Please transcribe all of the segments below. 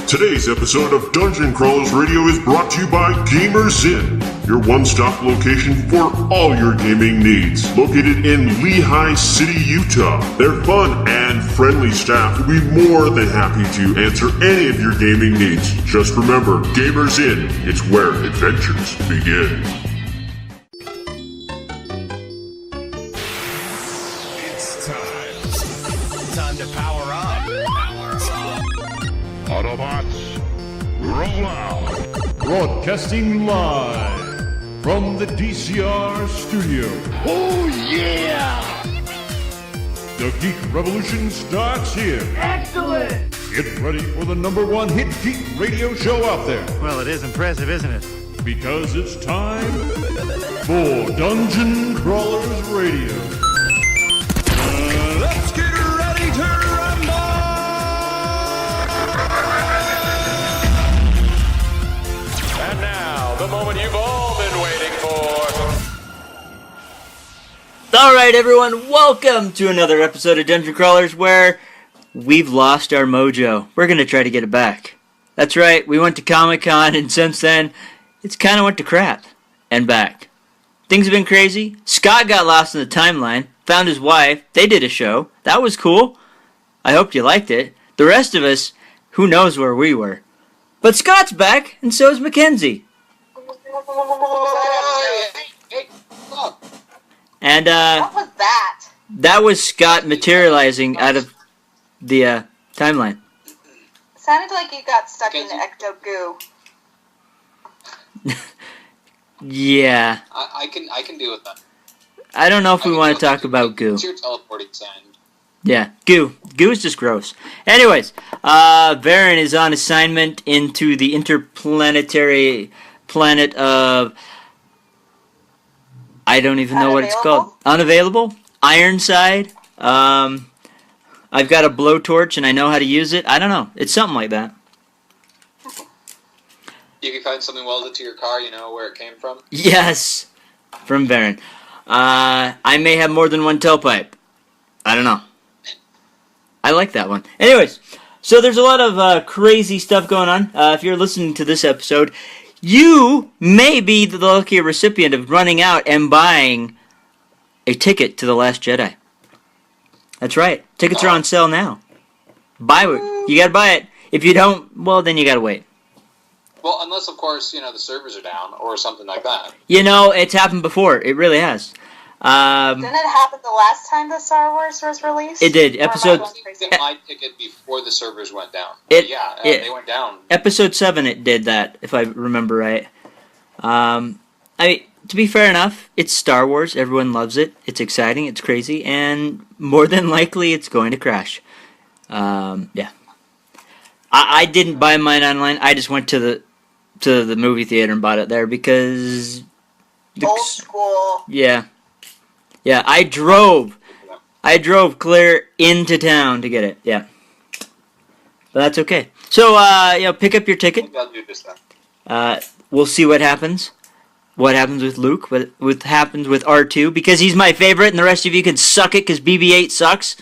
Today's episode of Dungeon Crawlers Radio is brought to you by Gamers Inn, your one-stop location for all your gaming needs. Located in Lehigh City, Utah, their fun and friendly staff will be more than happy to answer any of your gaming needs. Just remember, Gamers Inn, it's where adventures begin. It's time to power up. Autobots, roll out! Broadcasting live from the DCR studio. Oh yeah! The Geek Revolution starts here. Excellent! Get ready for the #1 hit geek radio show out there. Well, it is impressive, isn't it? Because it's time for Dungeon Crawlers Radio. Let's get ready to rumble! And now, the moment you've all been waiting for. Alright everyone, welcome to another episode of Dungeon Crawlers where we've lost our mojo. We're going to try to get it back. That's right, we went to Comic-Con and since then, it's kind of went to crap. And back. Things have been crazy. Scott got lost in the timeline, found his wife, they did a show. That was cool. I hope you liked it. The rest of us, who knows where we were. But Scott's back, and so is Mackenzie. Hey, look. And, What was that? that was Scott materializing out of the, timeline. Sounded like you got stuck in the ecto goo. Yeah. I can deal with that. I don't know if we want to talk about goo. It's your teleporting sound. Yeah, goo. Goo is just gross. Anyways, Varen is on assignment into the interplanetary planet of... I don't even know what it's called. Unavailable? Ironside? I've got a blowtorch and I know how to use it. I don't know. It's something like that. You can find something welded to your car, you know where it came from? Yes! From Varen. I may have more than one tailpipe. I don't know. I like that one. Anyways, so there's a lot of crazy stuff going on. If you're listening to this episode, you may be the lucky recipient of running out and buying a ticket to The Last Jedi. That's right. Tickets are on sale now. Buy it. You gotta buy it. If you don't, well, then you gotta wait. Well, unless, of course, the servers are down or something like that. You know, it's happened before. It really has. Didn't it happen the last time the Star Wars was released? It did. Or am I Episode... going I crazy? get my ticket before the servers went down. Yeah. They went down. Episode 7 it did that, if I remember right. I mean, to be fair enough, it's Star Wars, everyone loves it, it's exciting, it's crazy, and more than likely it's going to crash. Yeah. I didn't buy mine online, I just went to the movie theater and bought it there because... Old school. Yeah. Yeah, I drove clear into town to get it, yeah. But that's okay. So, pick up your ticket. Maybe I'll do this then. We'll see what happens. What happens with Luke, what happens with R2, because he's my favorite, and the rest of you can suck it, because BB-8 sucks.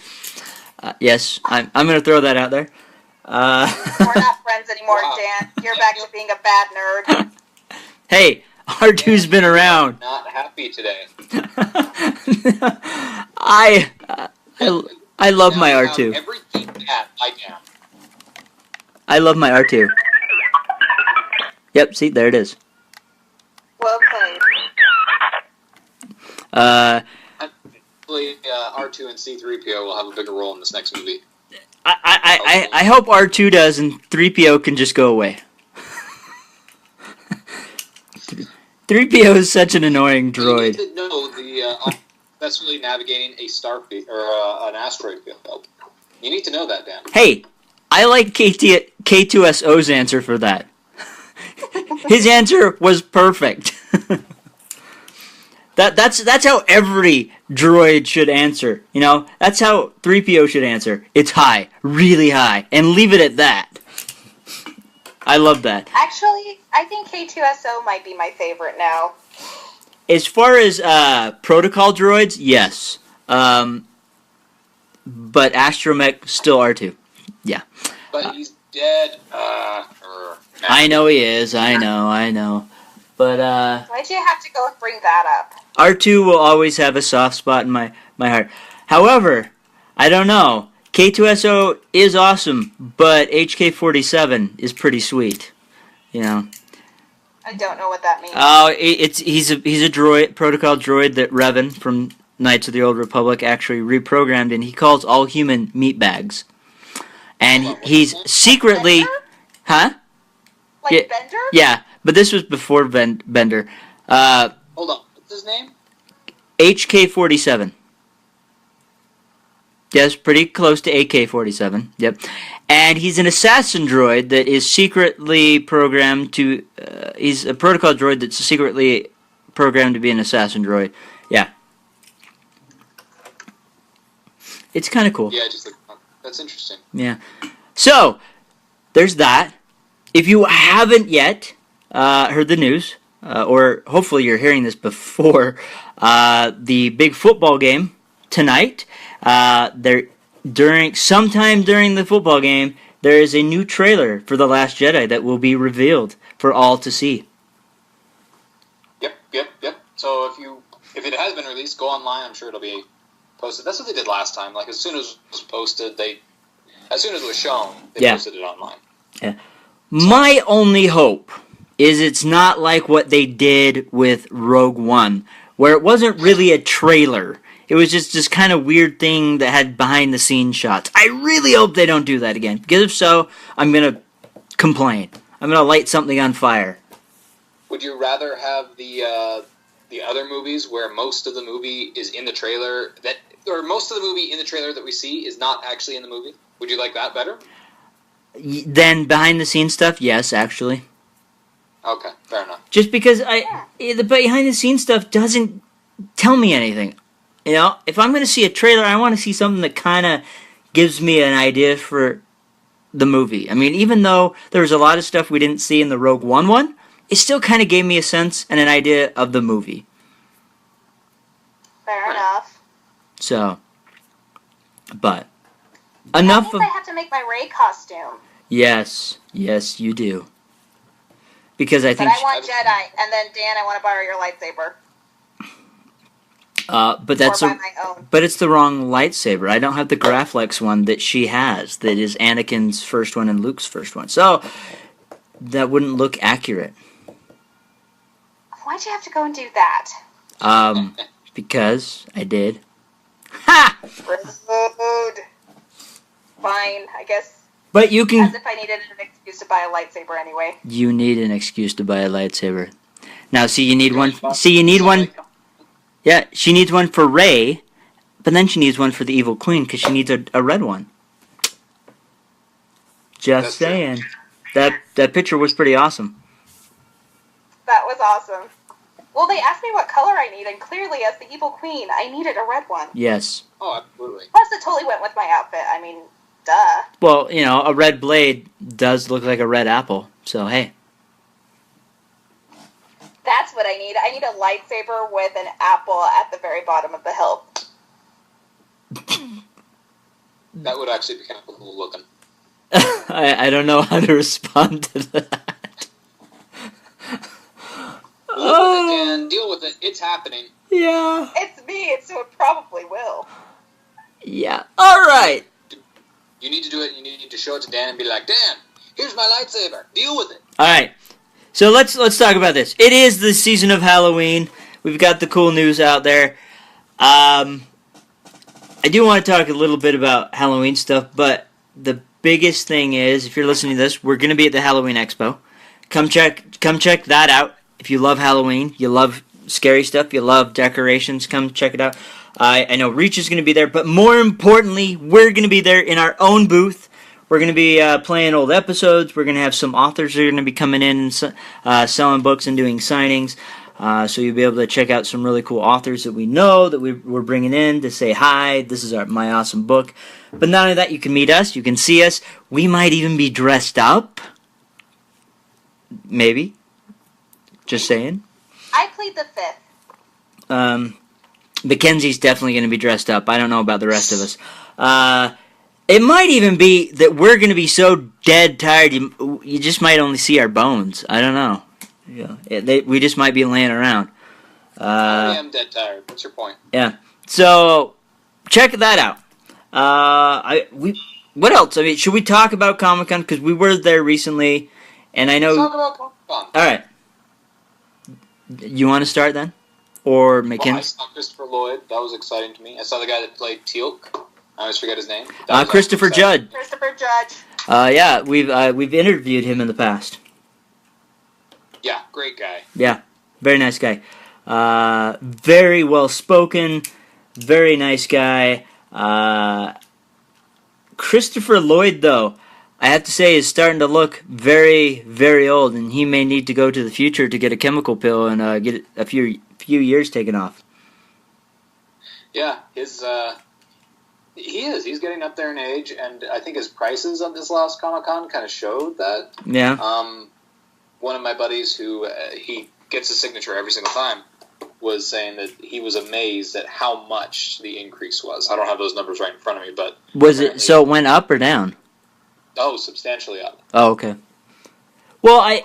Yes, I'm going to throw that out there. We're not friends anymore, Wow. Dan. You're back to being a bad nerd. Hey, R2's been around. Not happy today. I love my Now, R2. Every geek cat I am. I love my R2. Yep, see, there it is. Well played. Hopefully, R2 and C-3PO will have a bigger role in this next movie. I hope R2 does and 3PO can just go away. 3PO is such an annoying droid. You need to know that's really navigating a starfield or an asteroid field. You need to know that, Dan. Hey, I like K2SO's answer for that. His answer was perfect. That's how every droid should answer. You know, that's how 3PO should answer. It's high, really high, and leave it at that. I love that. Actually, I think K2SO might be my favorite now. As far as protocol droids, yes. But Astromech still R2. Yeah. But he's dead. I know he is. I know. But Why'd you have to go and bring that up? R2 will always have a soft spot in my heart. However, I don't know. K2SO is awesome, but HK47 is pretty sweet. You know. I don't know what that means. Oh, he's a droid, protocol droid that Revan from Knights of the Old Republic actually reprogrammed, and he calls all human meatbags. And he's secretly, huh? Like Yeah, Bender? yeah, but this was before Bender. Hold on. What's his name? HK47. Yes, pretty close to AK-47. Yep. And he's an assassin droid that is secretly programmed to... he's a protocol droid that's secretly programmed to be an assassin droid. Yeah. It's kind of cool. Yeah, just like that's interesting. Yeah. So, there's that. If you haven't yet heard the news, or hopefully you're hearing this before the big football game tonight, sometime during the football game, there is a new trailer for The Last Jedi that will be revealed for all to see. Yep. So if it has been released, go online. I'm sure it'll be posted. That's what they did last time. Like as soon as it was posted, as soon as it was shown, they posted it online. Yeah. My only hope is it's not like what they did with Rogue One, where it wasn't really a trailer. It was just this kind of weird thing that had behind-the-scenes shots. I really hope they don't do that again, because if so, I'm going to complain. I'm going to light something on fire. Would you rather have the other movies where most of the movie is in the trailer or most of the movie in the trailer that we see is not actually in the movie? Would you like that better? Then behind-the-scenes stuff, yes, actually. Okay, fair enough. Just because the behind-the-scenes stuff doesn't tell me anything. You know, if I'm going to see a trailer, I want to see something that kind of gives me an idea for the movie. I mean, even though there was a lot of stuff we didn't see in the Rogue One, it still kind of gave me a sense and an idea of the movie. Fair enough. So, but enough that of... means I have to make my Rey costume. Yes, you do. Because I think... But I want Jedi, and then Dan, I want to borrow your lightsaber. But that's or buy my own. But it's the wrong lightsaber. I don't have the Graflex one that she has. That is Anakin's first one and Luke's first one. So that wouldn't look accurate. Why'd you have to go and do that? Because I did. Ha! Rude. Fine, I guess. But you can. As if I needed an excuse to buy a lightsaber anyway. You need an excuse to buy a lightsaber. Now, see, you need one. See, you need one. Yeah, she needs one for Rey, but then she needs one for the Evil Queen because she needs a red one. Just saying. That picture was pretty awesome. That was awesome. Well, they asked me what color I need, and clearly, as the Evil Queen, I needed a red one. Yes. Oh, absolutely. Plus, it totally went with my outfit. I mean, duh. Well, you know, a red blade does look like a red apple, so hey. That's what I need. I need a lightsaber with an apple at the very bottom of the hilt. That would actually be kind of cool looking. I don't know how to respond to that. Live with it, Dan. Deal with it. It's happening. Yeah. It's me, so it probably will. Yeah. All right. You need to do it. You need to show it to Dan and be like, Dan, here's my lightsaber. Deal with it. All right. So let's talk about this. It is the season of Halloween. We've got the cool news out there. I do want to talk a little bit about Halloween stuff, but the biggest thing is, if you're listening to this, we're going to be at the Halloween Expo. Come check that out. If you love Halloween, you love scary stuff, you love decorations, come check it out. I know Reach is going to be there, but more importantly, we're going to be there in our own booth. We're going to be playing old episodes. We're going to have some authors that are going to be coming in and selling books and doing signings. So you'll be able to check out some really cool authors that we know that we're bringing in to say hi. This is my awesome book. But not only that, you can meet us. You can see us. We might even be dressed up. Maybe. Just saying. I plead the fifth. Mackenzie's definitely going to be dressed up. I don't know about the rest of us. It might even be that we're going to be so dead tired, you just might only see our bones. I don't know. We just might be laying around. I am dead tired. What's your point? Yeah. So, check that out. What else? I mean, should we talk about Comic-Con? Because we were there recently, and I know... Let's talk about Comic-Con. All right. You want to start then? Or McKinney? Well, I saw Christopher Lloyd. That was exciting to me. I saw the guy that played Teal'c. I always forget his name. Christopher Judge. Christopher Judge. Yeah, we've interviewed him in the past. Yeah, great guy. Yeah, very nice guy. Very well spoken. Very nice guy. Christopher Lloyd, though, I have to say, is starting to look very, very old, and he may need to go to the future to get a chemical pill and get a few years taken off. Yeah, he's getting up there in age, and I think his prices on this last Comic-Con kind of showed that. Yeah. One of my buddies who he gets a signature every single time was saying that he was amazed at how much the increase was. I don't have those numbers right in front of me, but was it so it went up or down? Oh, substantially up. Oh, okay. Well,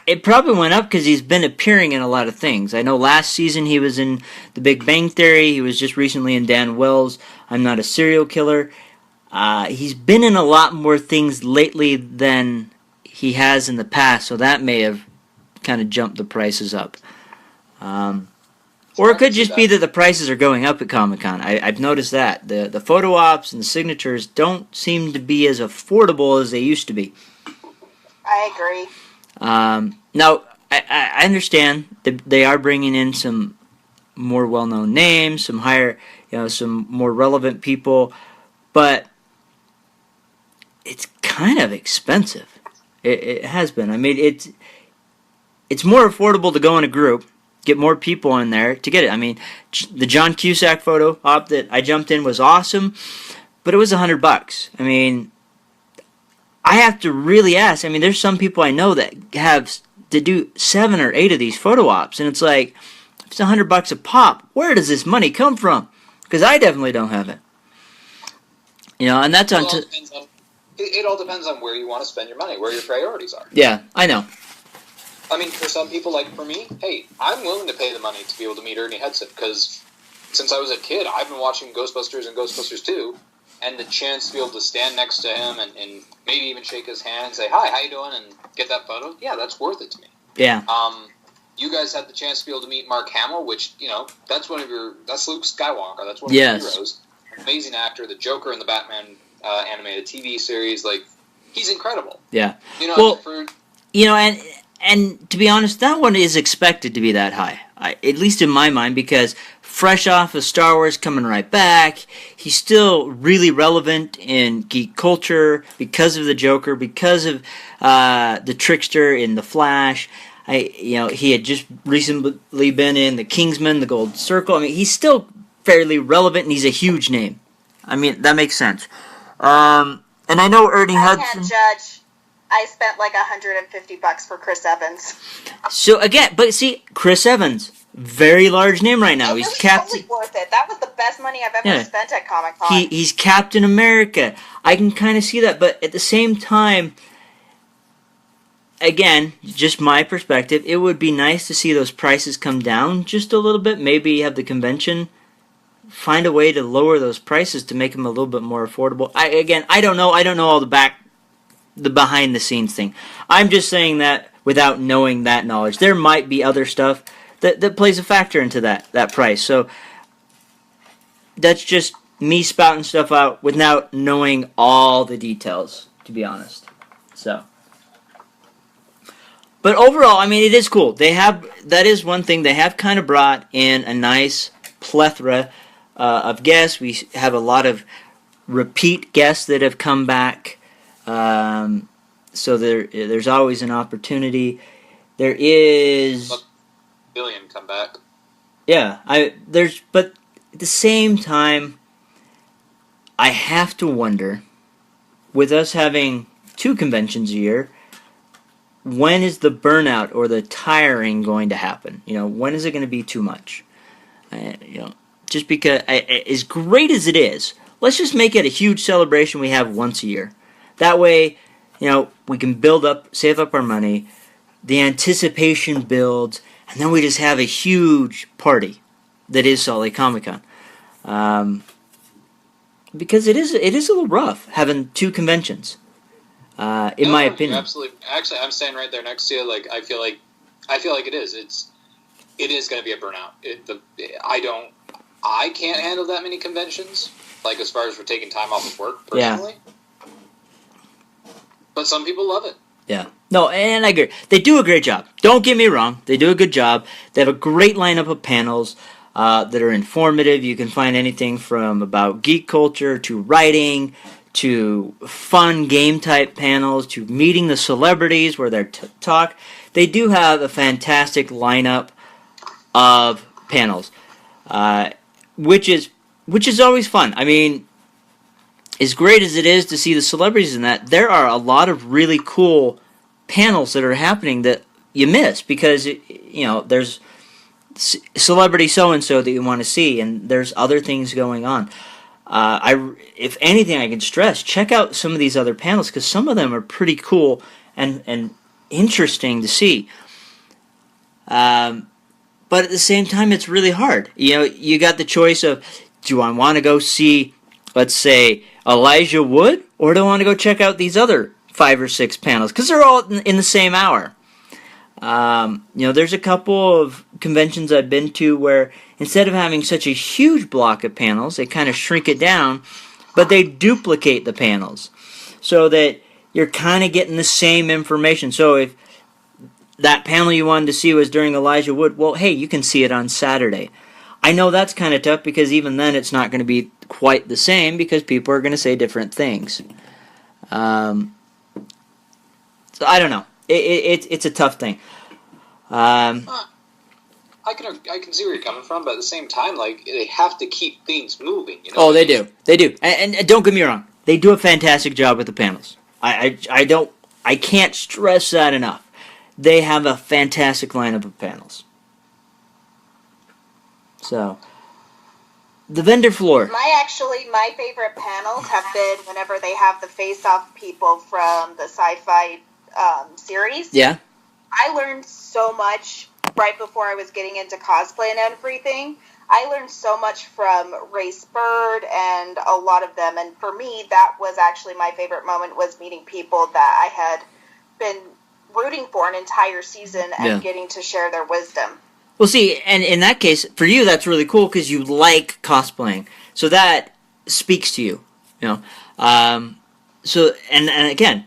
it probably went up because he's been appearing in a lot of things. I know last season he was in The Big Bang Theory. He was just recently in Dan Wells' I'm Not a Serial Killer. He's been in a lot more things lately than he has in the past, so that may have kind of jumped the prices up. Or it could just be that the prices are going up at Comic-Con. I've noticed that. The photo ops and the signatures don't seem to be as affordable as they used to be. I agree. Now, I understand that they are bringing in some more well-known names, some higher, some more relevant people, but it's kind of expensive. It has been. I mean, it's more affordable to go in a group, get more people in there to get it. I mean, the John Cusack photo op that I jumped in was awesome, but it was $100. I mean, I have to really ask. I mean, there's some people I know that have to do 7 or 8 of these photo ops, and it's like, if it's $100 a pop, where does this money come from? Because I definitely don't have it. And that's on. It all depends on where you want to spend your money, where your priorities are. Yeah, I know. I mean, for some people, like for me, hey, I'm willing to pay the money to be able to meet Ernie Hudson, because since I was a kid, I've been watching Ghostbusters and Ghostbusters 2, and the chance to be able to stand next to him and maybe even shake his hand and say, hi, how you doing, and get that photo, yeah, that's worth it to me. Yeah. You guys had the chance to be able to meet Mark Hamill, which, that's that's Luke Skywalker, that's one of your heroes. Amazing actor, the Joker in the Batman animated TV series, like, he's incredible. Yeah. And to be honest, that one is expected to be that high, at least in my mind, because fresh off of Star Wars, coming right back, he's still really relevant in geek culture because of the Joker, because of the Trickster in The Flash. He had just recently been in The Kingsman, The Gold Circle. I mean, he's still fairly relevant, and he's a huge name. I mean, that makes sense. And I know Ernie Hudson. I can't judge. I spent like $150 for Chris Evans. So again, but see, Chris Evans, very large name right now. He's Captain. Totally worth it. That was the best money I've ever spent at Comic-Con. He's Captain America. I can kind of see that, but at the same time, again, just my perspective, it would be nice to see those prices come down just a little bit. Maybe have the convention find a way to lower those prices to make them a little bit more affordable. I don't know. I don't know all the behind the scenes thing. I'm just saying that without knowing that knowledge. There might be other stuff that plays a factor into that price. So that's just me spouting stuff out without knowing all the details, to be honest. So, but overall, I mean, it is cool. That is one thing, they have kind of brought in a nice plethora of guests. We have a lot of repeat guests that have come back. So there's always an opportunity. There is billion come back. Yeah, but at the same time, I have to wonder, with us having 2 conventions a year, when is the burnout or the tiring going to happen? When is it going to be too much? Just because, as great as it is, let's just make it a huge celebration we have once a year. That way, we can save up our money, the anticipation builds, and then we just have a huge party that is Salt Lake Comic Con. Because it is a little rough having two conventions, in my opinion. Absolutely. Actually, I'm standing right there next to you. Like, I feel like it is. It is going to be a burnout. I can't handle that many conventions. Like, as far as for taking time off of work, personally. Yeah. But some people love it. Yeah. No, and I agree. They do a great job. Don't get me wrong. They do a good job. They have a great lineup of panels that are informative. You can find anything from about geek culture to writing to fun game-type panels to meeting the celebrities where they talk. They do have a fantastic lineup of panels, which is always fun. I mean, as great as it is to see the celebrities in that, there are a lot of really cool panels that are happening that you miss because there's celebrity so-and-so that you want to see, and there's other things going on. If anything, I can stress, check out some of these other panels because some of them are pretty cool and interesting to see. But at the same time, it's really hard. You got the choice of, do I want to go see, let's say, Elijah Wood, or do I want to go check out these other 5 or 6 panels? Because they're all in the same hour. There's a couple of conventions I've been to where instead of having such a huge block of panels, they kind of shrink it down, but they duplicate the panels so that you're kind of getting the same information. So if that panel you wanted to see was during Elijah Wood, well, hey, you can see it on Saturday. I know that's kind of tough because even then it's not going to be quite the same because people are going to say different things. So I don't know. It's a tough thing. I can see where you're coming from, but at the same time, like, they have to keep things moving. Oh, they do. They do. And don't get me wrong. They do a fantastic job with the panels. I can't stress that enough. They have a fantastic lineup of panels. So, the vendor floor. My favorite panels have been whenever they have the face-off people from the sci-fi series. Yeah. I learned so much right before I was getting into cosplay and everything. I learned so much from Race Bird and a lot of them. And for me, that was actually my favorite moment, was meeting people that I had been rooting for an entire season and getting to share their wisdom. Well, see, and in that case, for you, that's really cool because you like cosplaying. So that speaks to you, So, and again,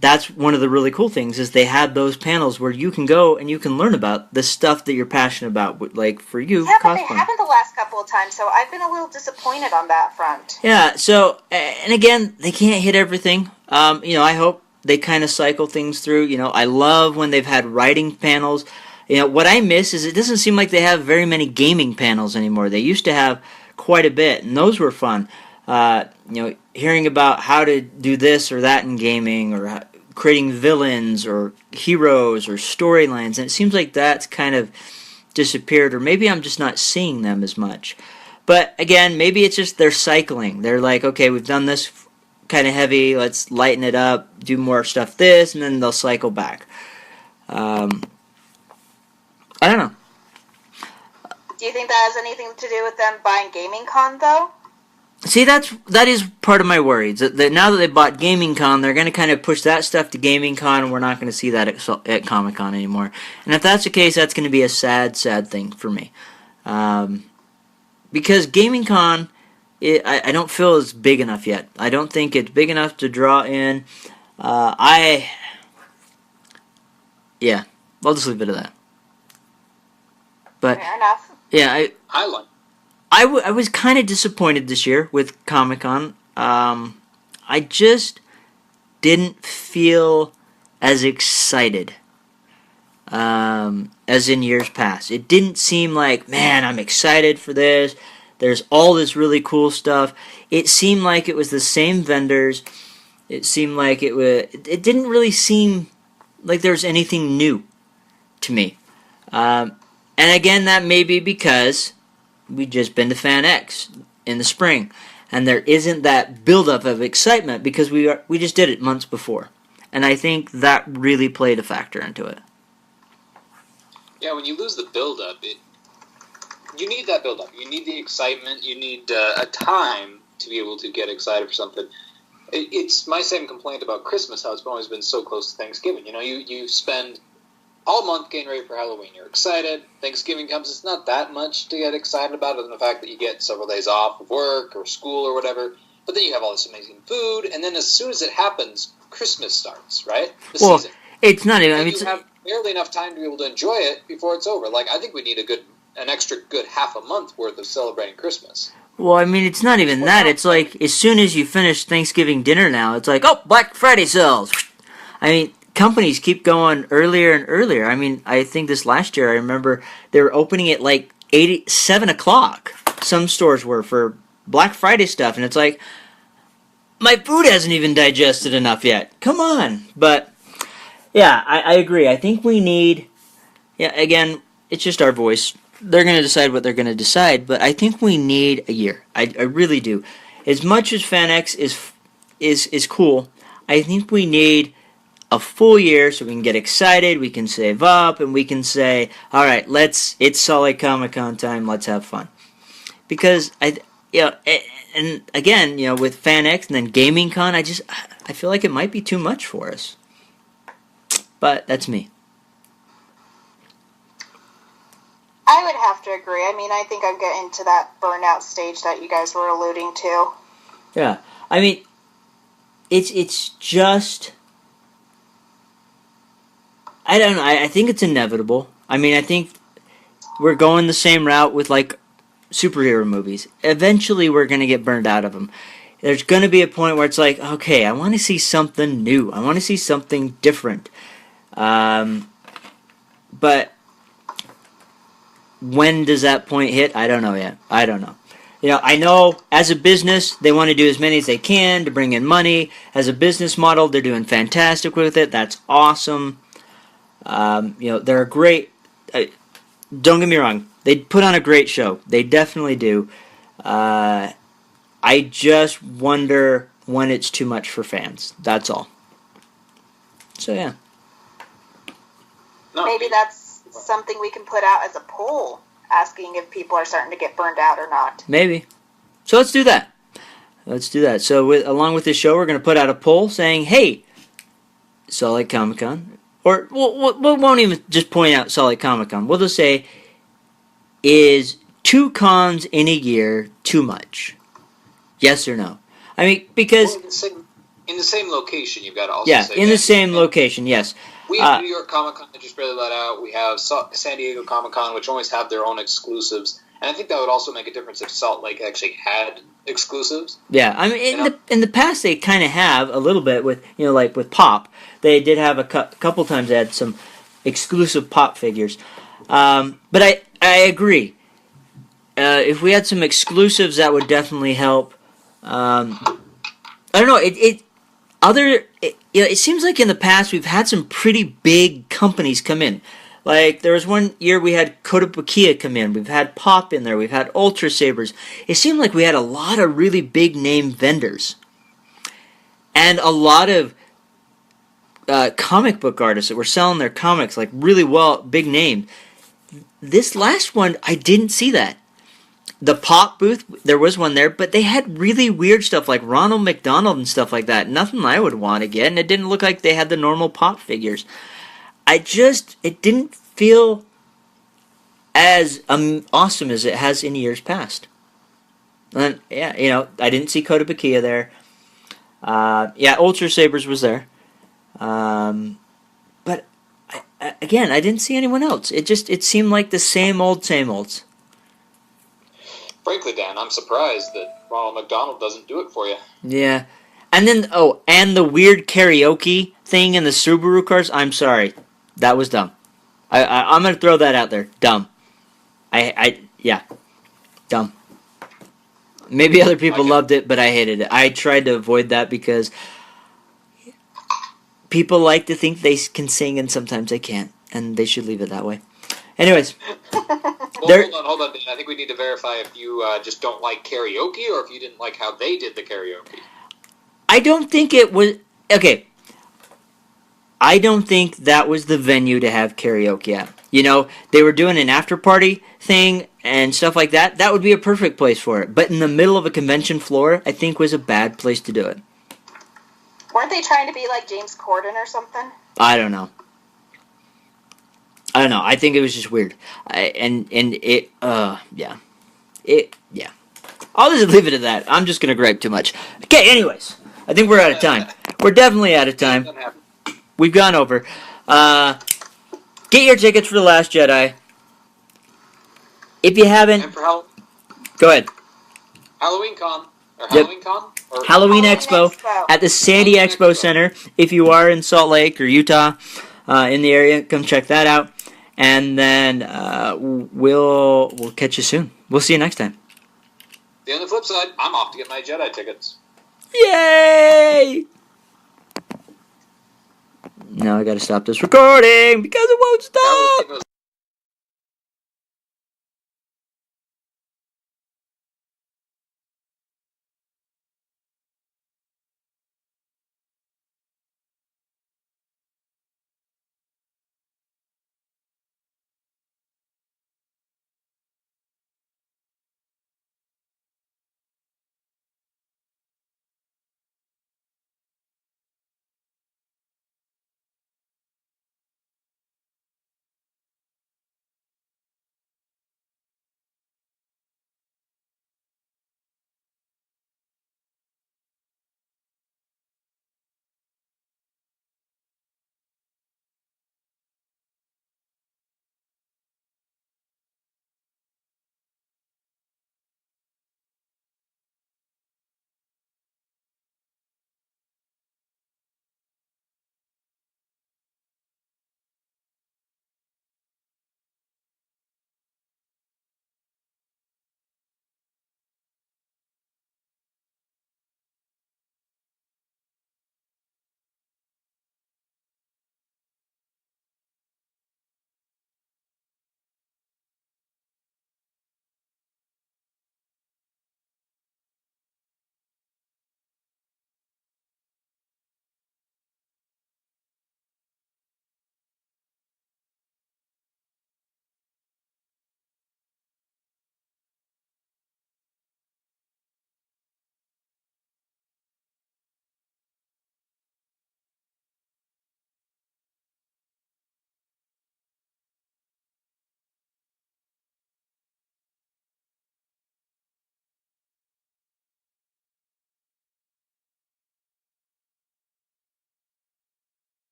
that's one of the really cool things is they have those panels where you can go and you can learn about the stuff that you're passionate about. Like for you, yeah, but cosplaying. they haven't the last couple of times, so I've been a little disappointed on that front. Yeah. So, and again, they can't hit everything. I hope they kind of cycle things through. I love when they've had writing panels. What I miss is it doesn't seem like they have very many gaming panels anymore. They used to have quite a bit, and those were fun. Hearing about how to do this or that in gaming, or creating villains or heroes or storylines, and it seems like that's kind of disappeared, or maybe I'm just not seeing them as much. But again, maybe it's just they're cycling. They're like, okay, we've done this kind of heavy, let's lighten it up, do more stuff this, and then they'll cycle back. I don't know. Do you think that has anything to do with them buying Gaming Con, though? See, that is part of my worry. That now that they bought Gaming Con, they're going to kind of push that stuff to Gaming Con, and we're not going to see that at Comic Con anymore. And if that's the case, that's going to be a sad, sad thing for me. Because Gaming Con, I don't feel is big enough yet. I don't think it's big enough to draw in. I'll just leave it at that. But fair enough. Yeah, I was kind of disappointed this year with Comic-Con. I just didn't feel as excited as in years past. It didn't seem like, man, I'm excited for this. There's all this really cool stuff. It seemed like it was the same vendors. It seemed like it didn't really seem like there was anything new to me. And again, that may be because we'd just been to Fan X in the spring. and there isn't that buildup of excitement because we just did it months before, and I think that really played a factor into it. Yeah, when you lose the buildup, you need that buildup. You need the excitement. You need a time to be able to get excited for something. It's my same complaint about Christmas, how it's always been so close to Thanksgiving. You know, you spend all month getting ready for Halloween. You're excited. Thanksgiving comes. It's not that much to get excited about, other than the fact that you get several days off of work or school or whatever. But then you have all this amazing food, and then as soon as it happens, Christmas starts, right? The season. It's not even. And I mean, you have barely enough time to be able to enjoy it before it's over. Like, I think we need an extra good half a month worth of celebrating Christmas. well, I mean, it's not even that. It's like as soon as you finish Thanksgiving dinner now, it's like, oh, Black Friday sales. I mean, companies keep going earlier and earlier. I mean, I think this last year, I remember they were opening at like 7 o'clock. Some stores were for Black Friday stuff, and it's like, my food hasn't even digested enough yet. Come on. But, yeah, I agree. I think we need, again, it's just our voice. They're going to decide what they're going to decide, but I think we need a year. I really do. As much as FanX is cool, I think we need a full year so we can get excited, we can save up, and we can say, all right, it's Salt Lake Comic-Con time, let's have fun. Because, and again, with FanX and then Gaming Con, I feel like it might be too much for us. But that's me. I would have to agree. I mean, I think I'm getting to that burnout stage that you guys were alluding to. Yeah. I mean, it's just, I don't know. I think it's inevitable. I mean, I think we're going the same route with, like, superhero movies. Eventually, we're going to get burned out of them. There's going to be a point where it's like, okay, I want to see something new. I want to see something different. But when does that point hit? I don't know yet. I don't know. I know as a business, they want to do as many as they can to bring in money. As a business model, they're doing fantastic with it. That's awesome. They're a great. Don't get me wrong. They put on a great show. They definitely do. I just wonder when it's too much for fans. That's all. So, yeah. Maybe that's something we can put out as a poll, asking if people are starting to get burned out or not. Maybe. So let's do that. So along with this show, we're going to put out a poll saying, hey, Salt Lake Comic-Con. Or we won't even just point out Salt Lake Comic-Con. We'll just say, is 2 cons in a year too much? Yes or no? I mean, because... Well, in the same location, you've got to also say... Yeah, in the same location, yes. We have New York Comic Con that just barely let out. We have San Diego Comic Con, which always have their own exclusives. And I think that would also make a difference if Salt Lake actually had exclusives. Yeah, I mean, in the past they kind of have a little bit with, like with Pop. They did have a couple times they had some exclusive Pop figures. But I agree. If we had some exclusives, that would definitely help. I don't know. It seems like in the past we've had some pretty big companies come in. Like there was one year we had Kotobukiya come in. We've had Pop in there. We've had Ultra Sabers. It seemed like we had a lot of really big name vendors, and a lot of comic book artists that were selling their comics like really well, big name. This last one, I didn't see that. The Pop booth, there was one there, but they had really weird stuff like Ronald McDonald and stuff like that. Nothing I would want to get, and it didn't look like they had the normal Pop figures. It didn't feel as awesome as it has in years past. And, yeah, I didn't see Kotobukiya there. Ultra Sabers was there. But, again, I didn't see anyone else. It seemed like the same olds. Frankly, Dan, I'm surprised that Ronald McDonald doesn't do it for you. Yeah. And then, and the weird karaoke thing in the Subaru cars, I'm sorry. That was dumb. I'm going to throw that out there. Dumb. Dumb. Maybe other people loved it, but I hated it. I tried to avoid that because people like to think they can sing and sometimes they can't. And they should leave it that way. Anyways. hold on. Dan. I think we need to verify if you just don't like karaoke or if you didn't like how they did the karaoke. I don't think it was... Okay. I don't think that was the venue to have karaoke at. You know, they were doing an after-party thing and stuff like that. That would be a perfect place for it. But in the middle of a convention floor, I think was a bad place to do it. Weren't they trying to be like James Corden or something? I don't know. I think it was just weird. Yeah. I'll just leave it at that. I'm just going to gripe too much. Okay, anyways. I think we're out of time. We're definitely out of time. We've gone over. Get your tickets for The Last Jedi. If you haven't... And for go ahead. Halloween Con. Or Yep. Halloween Con? Or Halloween Expo at the Sandy Expo Center. If you are in Salt Lake or Utah, in the area, come check that out. And then we'll catch you soon. We'll see you next time. On the flip side, I'm off to get my Jedi tickets. Yay! Now I gotta stop this recording because it won't stop.